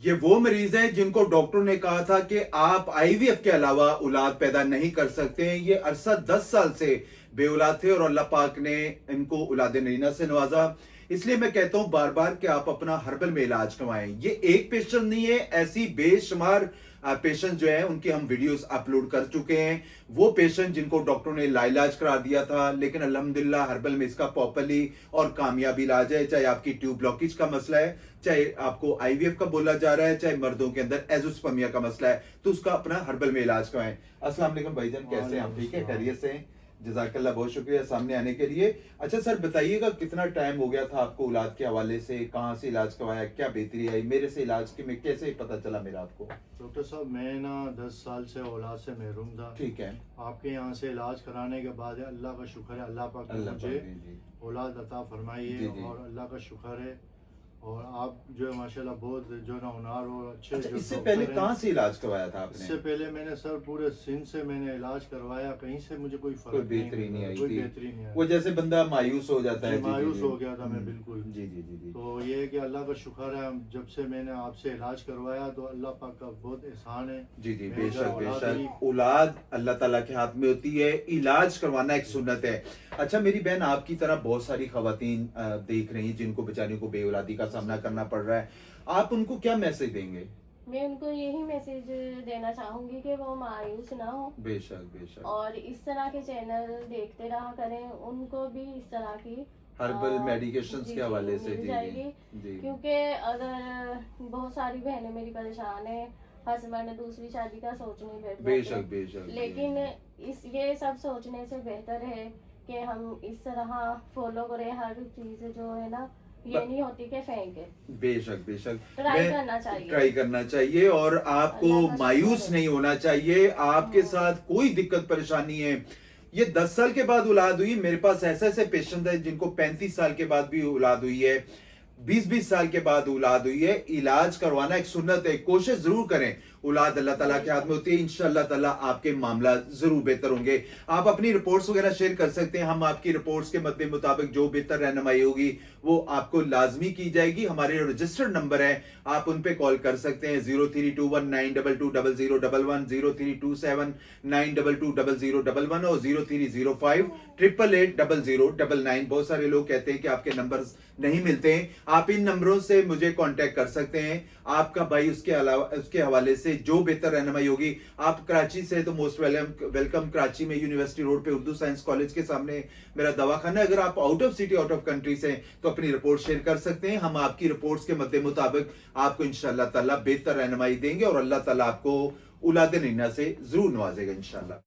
ये वो मरीज हैं जिनको डॉक्टरों ने कहा था कि आप आईवीएफ के अलावा औलाद पैदा नहीं कर सकते हैं। ये अरसा 10 साल से बेऔलाद थे और अल्लाह पाक ने इनको औलाद नरीना से नवाजा। इसलिए मैं कहता हूं बार बार कि आप अपना हर्बल में इलाज करवाएं। ये एक पेशेंट नहीं है, ऐसी बेशुमार पेशेंट जो है उनकी हम वीडियोस अपलोड कर चुके हैं। वो पेशेंट जिनको डॉक्टरों ने लाइलाज करा दिया था, लेकिन अल्हम्दुलिल्लाह हर्बल में इसका प्रॉपरली और कामयाबी इलाज है। चाहे आपकी ट्यूब ब्लॉकेज का मसला है, चाहे आपको आईवीएफ का बोला जा रहा है, चाहे मर्दों के अंदर एजोस्पर्मिया का मसला है, तो उसका अपना हर्बल में इलाज करवाएं। अस्सलाम वालेकुम भाईजान, कैसे हैं आप? ठीक है, खैरियत से हैं? जज़ाकल्लाह, बहुत शुक्रिया सामने आने के लिए। अच्छा सर, बताइएगा कितना टाइम हो गया था आपको औलाद के हवाले से? कहाँ से इलाज करवाया, क्या बेहतरी आई? मेरे से इलाज के में कैसे पता चला मेरा आपको? डॉक्टर साहब, मैं ना 10 साल से औलाद से महरूम था। ठीक है। आपके यहाँ से इलाज कराने के बाद अल्लाह का शुक्र है, अल्लाह पाक ने मुझे औलाद अता फरमाई है और अल्लाह का शुक्र है। और आप जो है माशाल्लाह बहुत जो ना हुनर और अच्छे। अच्छा, इससे पहले कहाँ से इलाज करवाया था आपने? इससे पहले मैंने सर पूरे सिंध से मैंने इलाज करवाया, कहीं से मुझे कोई फर्क बेहतरी नहीं आई कोई थी। बेहतरी नहीं आई। वो जैसे बंदा मायूस हो जाता है। मायूस हो गया था मैं बिल्कुल। जी जी जी जी। तो ये है कि अल्लाह का शुक्र है, जब से मैंने आपसे इलाज करवाया तो अल्लाह पाक का बहुत एहसान है। जी जी, बेशक बेशक। औलाद अल्लाह ताला के हाथ में होती है, इलाज करवाना एक सुन्नत है। अच्छा मेरी बहन, आपकी तरह बहुत सारी खवातीन देख रही हैं जिनको बेचारी को बेऔलादी का सामना करना पड़ रहा है, आप उनको क्या मैसेज देंगे? मैं उनको यही मैसेज देना चाहूंगी कि वो मायूस ना हो। बेशक बेशक। और इस तरह के चैनल देखते रहा करें, उनको भी इस तरह की हर्बल मेडिकेशंस के हवाले से मिल जाएगी। क्योंकि अगर बहुत सारी बहनें मेरी परेशान है, हस्बैंड दूसरी शादी का सोचने बैठ जाते बेशक हैं। बेशक। लेकिन ये सब सोचने से बेहतर है कि हम इस तरह फॉलो करें हर चीज जो है ना, ये नहीं होती कि फेंके। बेशक बेशक। ट्राई करना चाहिए, ट्राई करना चाहिए और आपको मायूस नहीं होना चाहिए। आपके साथ कोई दिक्कत परेशानी है, ये 10 साल के बाद औलाद हुई, मेरे पास ऐसे ऐसे पेशेंट है जिनको 35 साल के बाद भी औलाद हुई है, 20-20 साल के बाद औलाद हुई है। इलाज करवाना एक सुन्नत है, कोशिश जरूर करें। औलाद अल्लाह ताला के हाथ में होती है, इंशाअल्लाह ताला आपके मामला जरूर बेहतर होंगे। आप अपनी रिपोर्ट्स वगैरह शेयर कर सकते हैं, हम आपकी रिपोर्ट्स के मद्दे मुताबिक जो बेहतर रहनुमाई होगी वो आपको लाजमी की जाएगी। हमारे रजिस्टर्ड नंबर है, आप उन पे कॉल कर सकते हैं 032192200011, 032792200011 और 030588800099। बहुत सारे लोग कहते हैं कि आपके नंबर नहीं मिलते हैं, आप इन नंबरों से मुझे कांटेक्ट कर सकते हैं। आपका भाई उसके अलावा उसके हवाले से जो बेहतर रहनुमाई होगी। आप कराची से तो मोस्ट वेलकम। कराची में यूनिवर्सिटी रोड पे उर्दू साइंस कॉलेज के सामने मेरा दवाखाना है। अगर आप out of city out of country से तो अपनी रिपोर्ट शेयर कर सकते हैं, हम आपकी रिपोर्ट्स के मद्दे मुताबिक आपको इंशाअल्लाह ताला बेहतर रहनुमाई देंगे और अल्लाह ताला आपको औलाद नरीना से जरूर नवाजेगा इंशाअल्लाह।